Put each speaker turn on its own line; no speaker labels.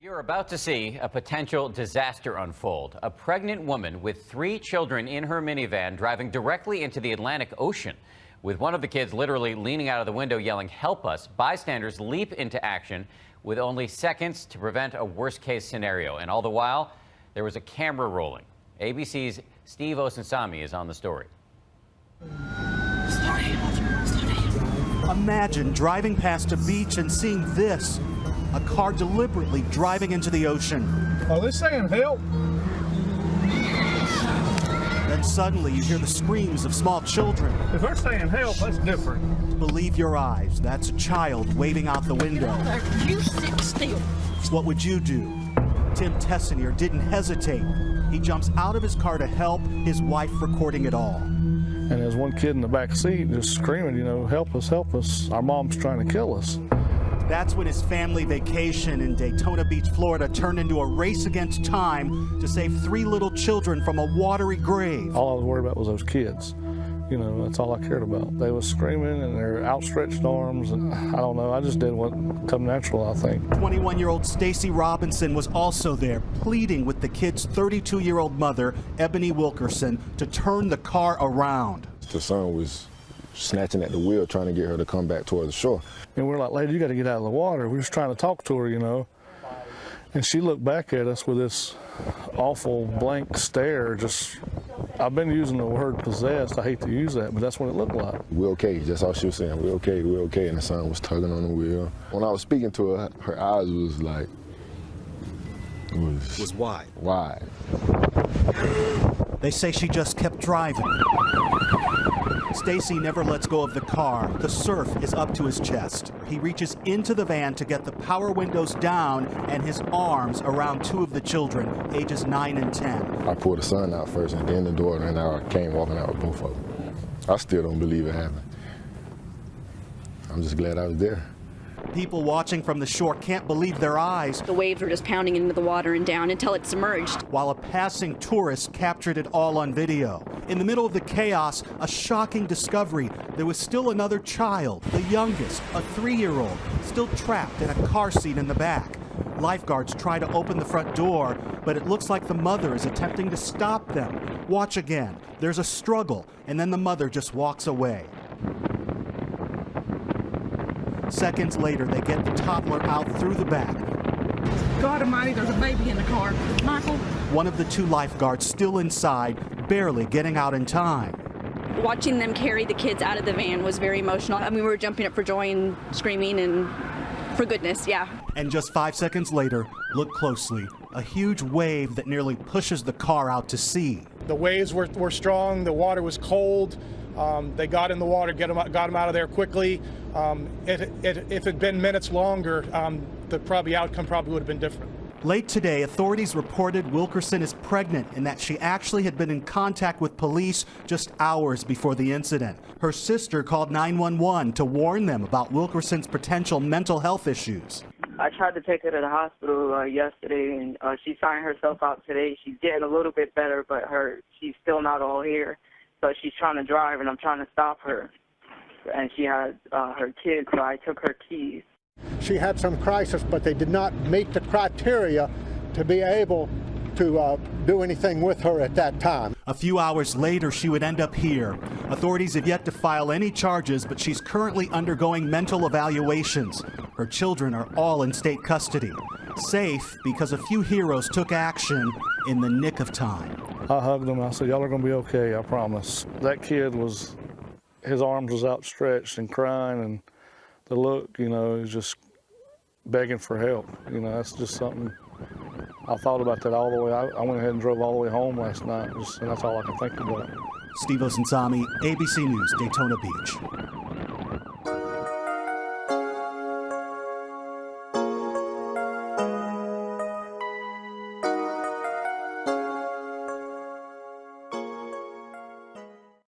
You're about to see a potential disaster unfold. A pregnant woman with 3 children in her minivan driving directly into the Atlantic Ocean. With one of the kids literally leaning out of the window yelling, "Help us," bystanders leap into action with only seconds to prevent a worst-case scenario. And all the while, there was a camera rolling. ABC's Steve Osunsami is on the story.
Imagine driving past a beach and seeing this. A car deliberately driving into the ocean.
Are they saying help?
Then suddenly you hear the screams of small children.
If they're saying help, that's different.
Believe your eyes, that's a child waving out the window.
You sit still.
What would you do? Tim Tessinier didn't hesitate. He jumps out of his car to help, his wife recording it all.
And there's one kid in the back seat just screaming, help us, help us. Our mom's trying to kill us.
That's when his family vacation in Daytona Beach, Florida turned into a race against time to save 3 little children from a watery grave.
All I was worried about was those kids. That's all I cared about. They was screaming and their outstretched arms, and I don't know, I just did what come natural, I think.
21-year-old Stacy Robinson was also there, pleading with the kid's 32-year-old mother, Ebony Wilkerson, to turn the car around.
The son was snatching at the wheel, trying to get her to come back towards the shore.
And we're like, "Lady, you got to get out of the water." We're just trying to talk to her, And she looked back at us with this awful blank stare. I've been using the word possessed. I hate to use that, but that's what it looked like.
"We're okay." That's all she was saying. "We're okay, we're okay." And the son was tugging on the wheel. When I was speaking to her, her eyes was like,
was wide.
Wide.
They say she just kept driving. Stacy never lets go of the car. The surf is up to his chest. He reaches into the van to get the power windows down and his arms around 2 of the children, ages 9 and 10.
I pulled the son out first and then the daughter, and I came walking out with both of them. I still don't believe it happened. I'm just glad I was there.
People watching from the shore can't believe their eyes.
The waves were just pounding into the water and down until it submerged.
While a passing tourist captured it all on video. In the middle of the chaos, a shocking discovery. There was still another child, the youngest, a 3-year-old, still trapped in a car seat in the back. Lifeguards try to open the front door, but it looks like the mother is attempting to stop them. Watch again. There's a struggle, and then the mother just walks away. Seconds later, they get the toddler out through the back.
God almighty, there's a baby in the car. Michael?
One of the 2 lifeguards still inside, barely getting out in time.
Watching them carry the kids out of the van was very emotional. We were jumping up for joy and screaming and for goodness, yeah.
And just 5 seconds later, look closely, a huge wave that nearly pushes the car out to sea.
The waves were strong, the water was cold. They got in the water, got them out of there quickly. If it had been minutes longer, the outcome probably would have been different.
Late today, authorities reported Wilkerson is pregnant and that she actually had been in contact with police just hours before the incident. Her sister called 911 to warn them about Wilkerson's potential mental health issues.
I tried to take her to the hospital yesterday, and she signed herself out today. She's getting a little bit better, but she's still not all here. So she's trying to drive, and I'm trying to stop her. And she has her kids, so I took her keys.
She had some crisis, but they did not meet the criteria to be able to do anything with her at that time.
A few hours later, she would end up here. Authorities have yet to file any charges, but she's currently undergoing mental evaluations. Her children are all in state custody. Safe because a few heroes took action in the nick of time.
I hugged them. I said, "Y'all are going to be okay, I promise." That kid his arms was outstretched and crying, and the look, he was just begging for help. That's just something. I thought about that all the way. I went ahead and drove all the way home last night, and that's all I can think about.
Steve Osunsami, ABC News, Daytona Beach.